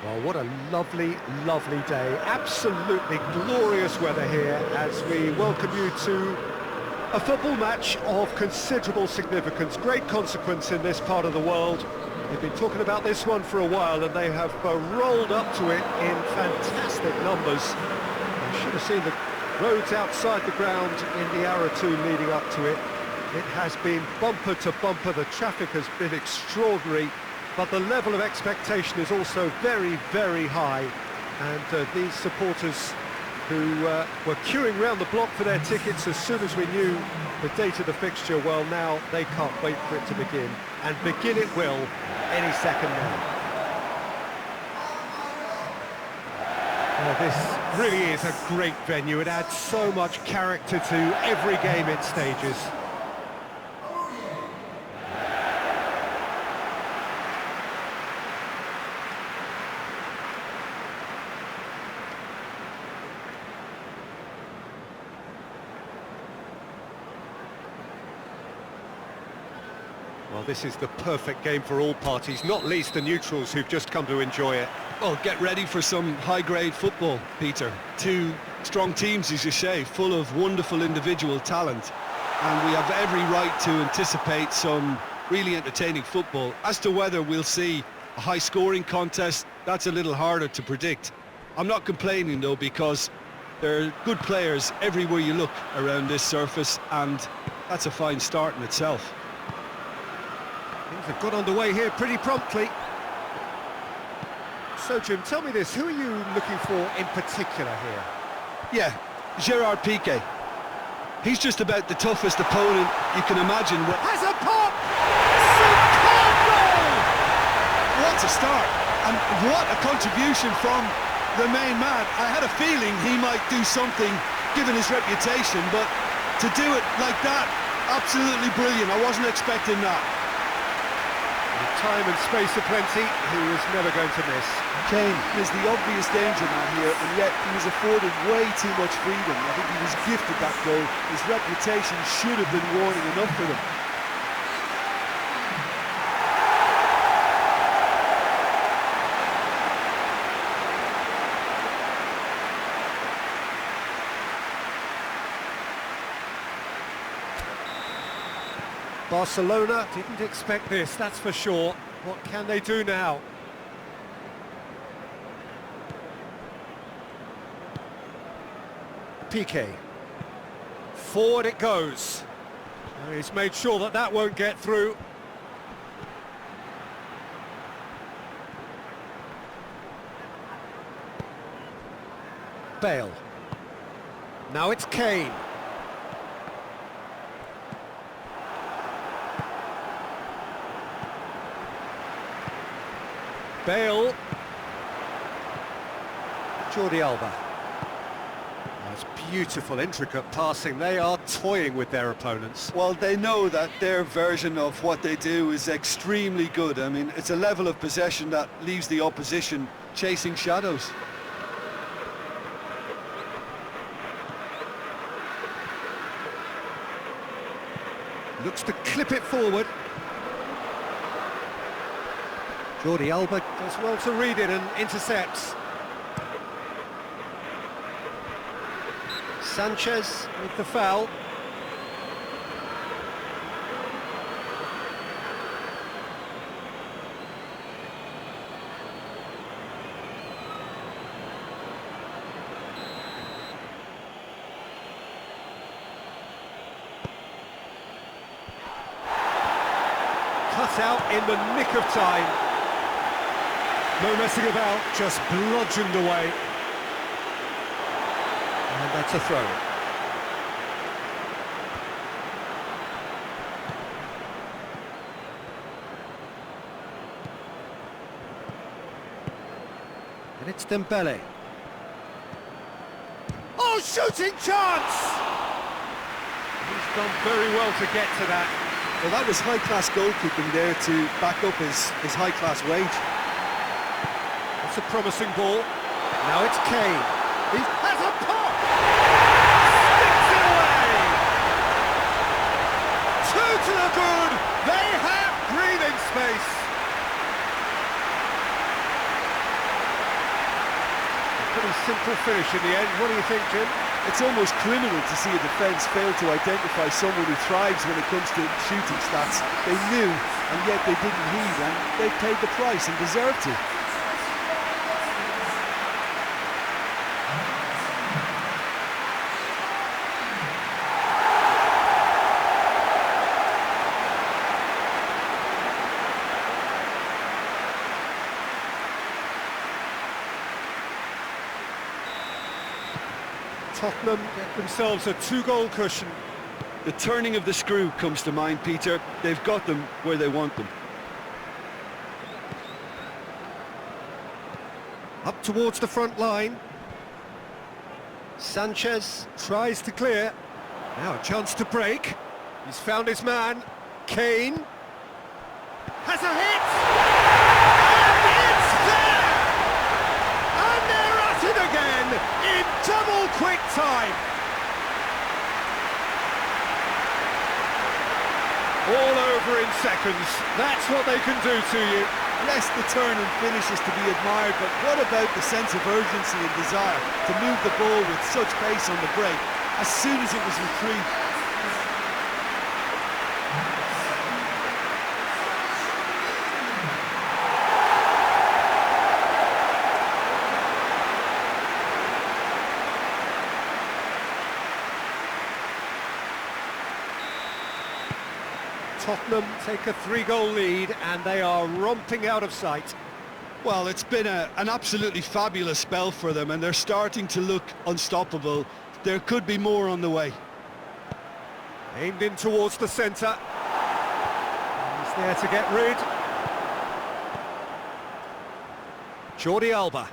Well, what a lovely, lovely day. Absolutely glorious weather here as we welcome you to a football match of considerable significance, great consequence in this part of the world. They've been talking about this one for a while and they have rolled up to it in fantastic numbers. You should have seen the roads outside the ground in the hour or two leading up to it. It has been bumper to bumper, the traffic has been extraordinary. But the level of expectation is also very, very high. And these supporters who were queuing round the block for their tickets as soon as we knew the date of the fixture, well, now they can't wait for it to begin. And begin it will any second now. Well, this really is a great venue. It adds so much character to every game it stages. Well, this is the perfect game for all parties, not least the neutrals who've just come to enjoy it. Well, get ready for some high-grade football, Peter. Two strong teams, as you say, full of wonderful individual talent. And we have every right to anticipate some really entertaining football. As to whether we'll see a high-scoring contest, that's a little harder to predict. I'm not complaining, though, because there are good players everywhere you look around this surface, and that's a fine start in itself. Things have got underway here pretty promptly. So, Jim, tell me this, who are you looking for in particular here? Yeah, Gerard Piqué. He's just about the toughest opponent you can imagine. Has a pop! Superb goal! What a start, and what a contribution from the main man. I had a feeling he might do something, given his reputation, but to do it like that, absolutely brilliant. I wasn't expecting that. With time and space aplenty, he was never going to miss. Kane is the obvious danger man here, and yet he was afforded way too much freedom. I think he was gifted that goal. His reputation should have been warning enough for them. Barcelona didn't expect this, that's for sure. What can they do now? Piqué. Forward it goes. And he's made sure that that won't get through. Bale. Now it's Kane. Bale. Jordi Alba. That's beautiful, intricate passing. They are toying with their opponents. Well, they know that their version of what they do is extremely good. I mean, it's a level of possession that leaves the opposition chasing shadows. Looks to clip it forward. Jordi Alba does well to read it and intercepts. Sanchez with the foul. Cut out in the nick of time. No messing about, just bludgeoned away. And that's a throw. And it's Dembele. Oh, shooting chance! He's done very well to get to that. Well, that was high-class goalkeeping there to back up his high-class wage. It's a promising ball. Now it's Kane. He has a pop! Sticks it away! Two to the good! They have breathing space! pretty simple finish in the end. What do you think, Jim? It's almost criminal to see a defence fail to identify someone who thrives when it comes to shooting stats. They knew, and yet they didn't heed, and they paid the price and deserved to. Tottenham get themselves a 2-goal cushion. The turning of the screw comes to mind, Peter. They've got them where they want them. Up towards the front line. Sanchez tries to clear. Now a chance to break. He's found his man. Kane has a hit! And it's there! And they're at it again in double quick time. All over in seconds. That's what they can do to you. Yes, the turn and finish is to be admired, but what about the sense of urgency and desire to move the ball with such pace on the break as soon as it was retrieved? Tottenham take a 3-goal lead and they are romping out of sight. Well, it's been an absolutely fabulous spell for them, and they're starting to look unstoppable. There could be more on the way. Aimed in towards the centre. He's there to get rid. Jordi Alba.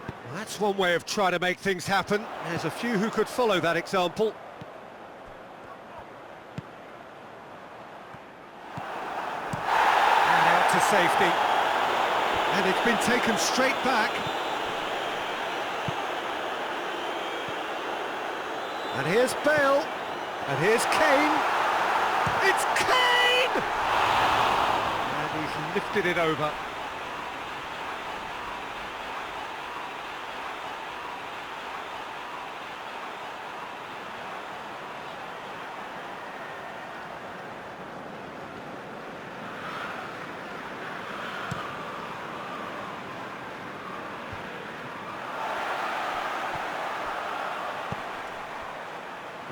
Well, that's one way of trying to make things happen. There's a few who could follow that example. To safety, and it's been taken straight back. And here's Bale, and here's Kane. It's Kane! And he's lifted it over.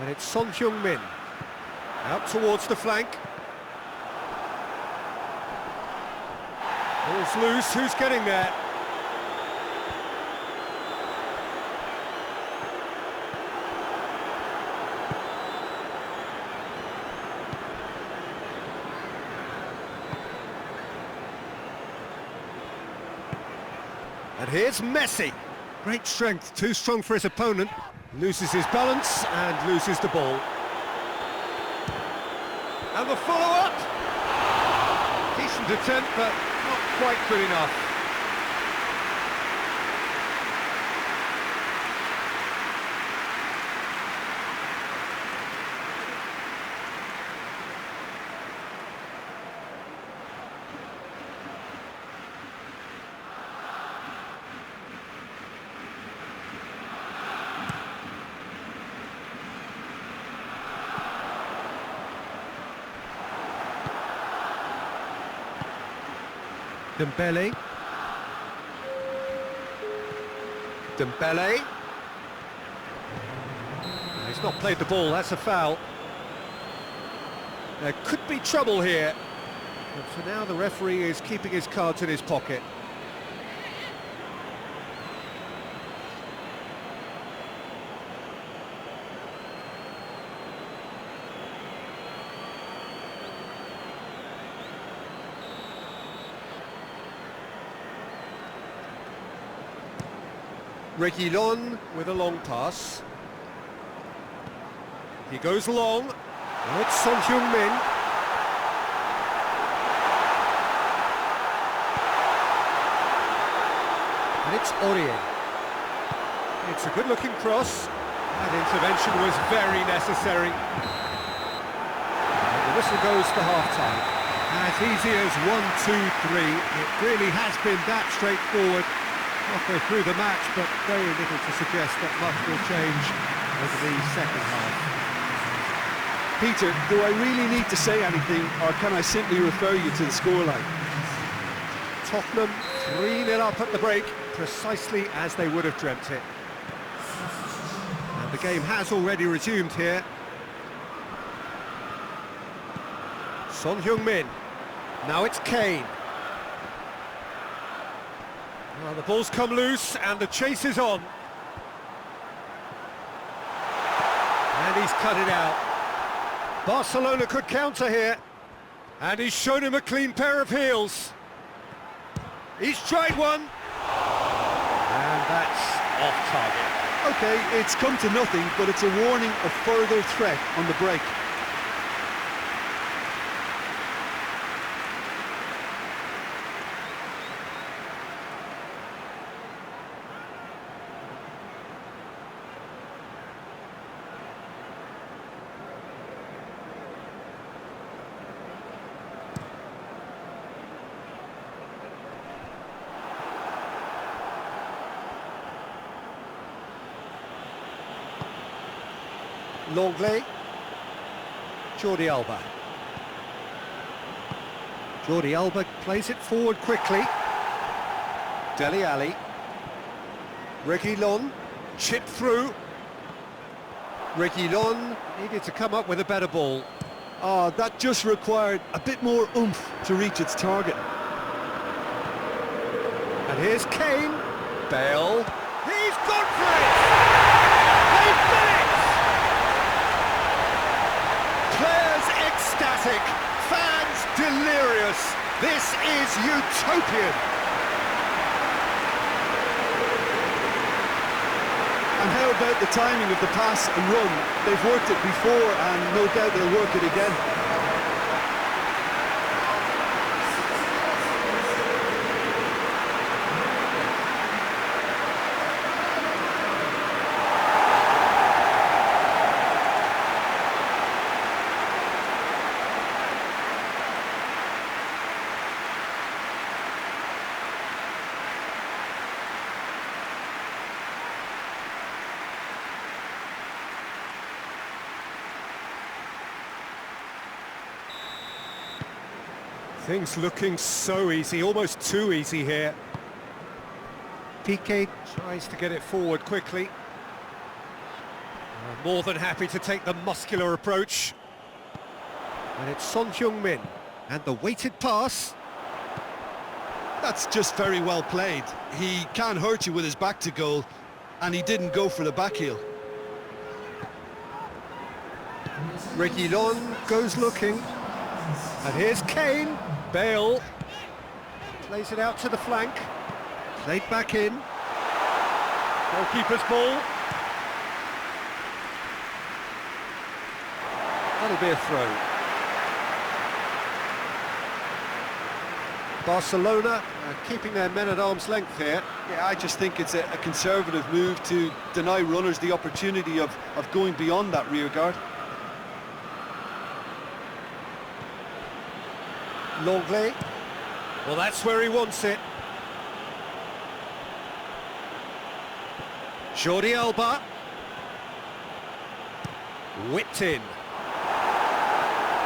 And it's Son Heung-min, out towards the flank. Ball's loose, who's getting there? And here's Messi. Great strength, too strong for his opponent. Loses his balance and loses the ball. And the follow-up! Decent attempt, but not quite good enough. Dembele. He's not played the ball, that's a foul. There could be trouble here. But for now the referee is keeping his cards in his pocket. Reguilon with a long pass. He goes long. Oh, it's Son Heung-min. And it's Aurier. It's a good-looking cross. That intervention was very necessary. And the whistle goes to half-time. As easy as 1, 2, 3. It really has been that straightforward. Halfway through the match, but very little to suggest that much will change over the second half. Peter, do I really need to say anything, or can I simply refer you to the scoreline? Tottenham 3-0 up at the break, precisely as they would have dreamt it. And the game has already resumed here. Son Heung-min. Now it's Kane. Well, the ball's come loose and the chase is on. And he's cut it out. Barcelona could counter here. And he's shown him a clean pair of heels. He's tried one. And that's off target. Okay, it's come to nothing, but it's a warning of further threat on the break. Longley, Jordi Alba. Jordi Alba plays it forward quickly. Dele Alli. Reguilon, chipped through. Reguilon needed to come up with a better ball. Oh, that just required a bit more oomph to reach its target. And here's Kane. Bale. He's gone for it! They've done it! Players ecstatic, fans delirious. This is utopian. And how about the timing of the pass and run? They've worked it before and no doubt they'll work it again. Things looking so easy, almost too easy here. Piqué tries to get it forward quickly. More than happy to take the muscular approach. And it's Son Heung-min. And the weighted pass. That's just very well played. He can hurt you with his back to goal, and he didn't go for the back heel. Reguilon goes looking. And here's Kane. Bale plays it out to the flank. Played back in. Goalkeeper's ball. That'll be a throw. Barcelona keeping their men at arm's length here. Yeah, I just think it's a conservative move to deny runners the opportunity of going beyond that rear guard. Longley. Well, that's where he wants it. Jordi Alba. Whipped in.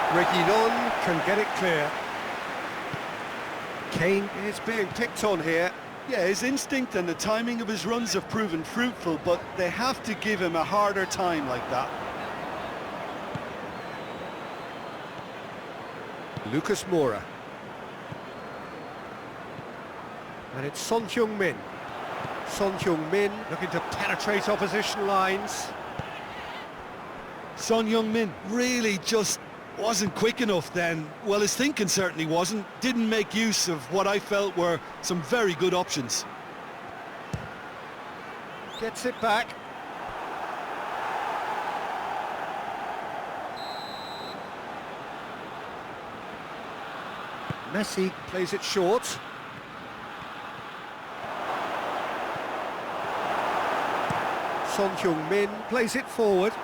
Reguilon can get it clear. Kane is being picked on here. Yeah, his instinct and the timing of his runs have proven fruitful, but they have to give him a harder time like that. Lucas Moura. And it's Son Heung-min. Son Heung-min looking to penetrate opposition lines. Son Heung-min really just wasn't quick enough then. Well, his thinking certainly wasn't. Didn't make use of what I felt were some very good options. Gets it back. Messi plays it short. Son Heung-min plays it forward.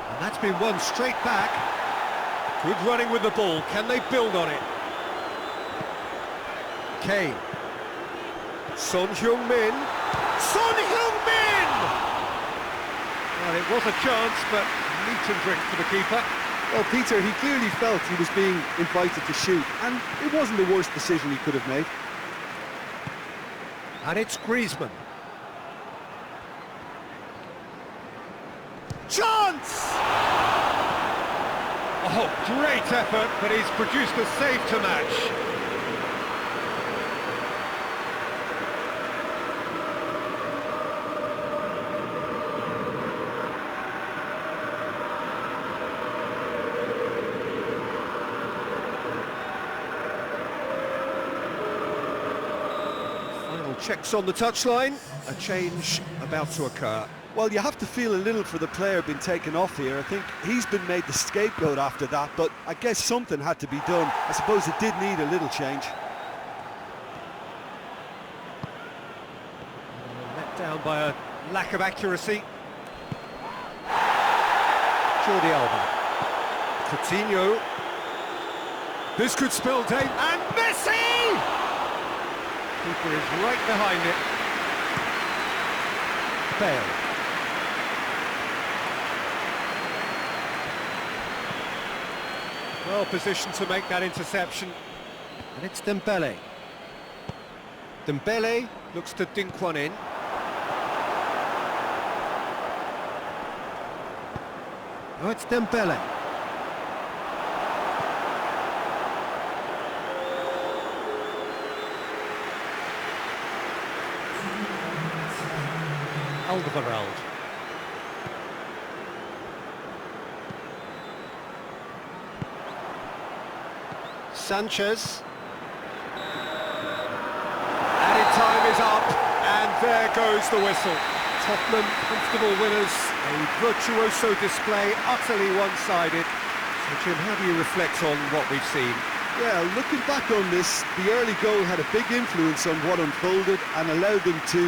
And that's been won straight back. Good running with the ball. Can they build on it? Kane. Son Heung-min. Son Heung-min! Well, it was a chance, but meat and drink for the keeper. Well, Peter, he clearly felt he was being invited to shoot, and it wasn't the worst decision he could have made. And it's Griezmann. Chance! Oh, great effort, but he's produced a save to match. Final checks on the touchline. A change about to occur. Well, you have to feel a little for the player being taken off here. I think he's been made the scapegoat after that, but I guess something had to be done. I suppose it did need a little change. Let down by a lack of accuracy. Jordi Alba. Coutinho. This could spell danger. And Messi! Keeper is right behind it. Bale. Well positioned to make that interception. And it's Dembele. Dembele looks to dink one in. Oh, it's Dembele. Alderweireld. Sanchez. Added time is up, and there goes the whistle. Tottenham comfortable winners, a virtuoso display, utterly one-sided. So Jim, how do you reflect on what we've seen? Yeah, looking back on this, the early goal had a big influence on what unfolded and allowed them to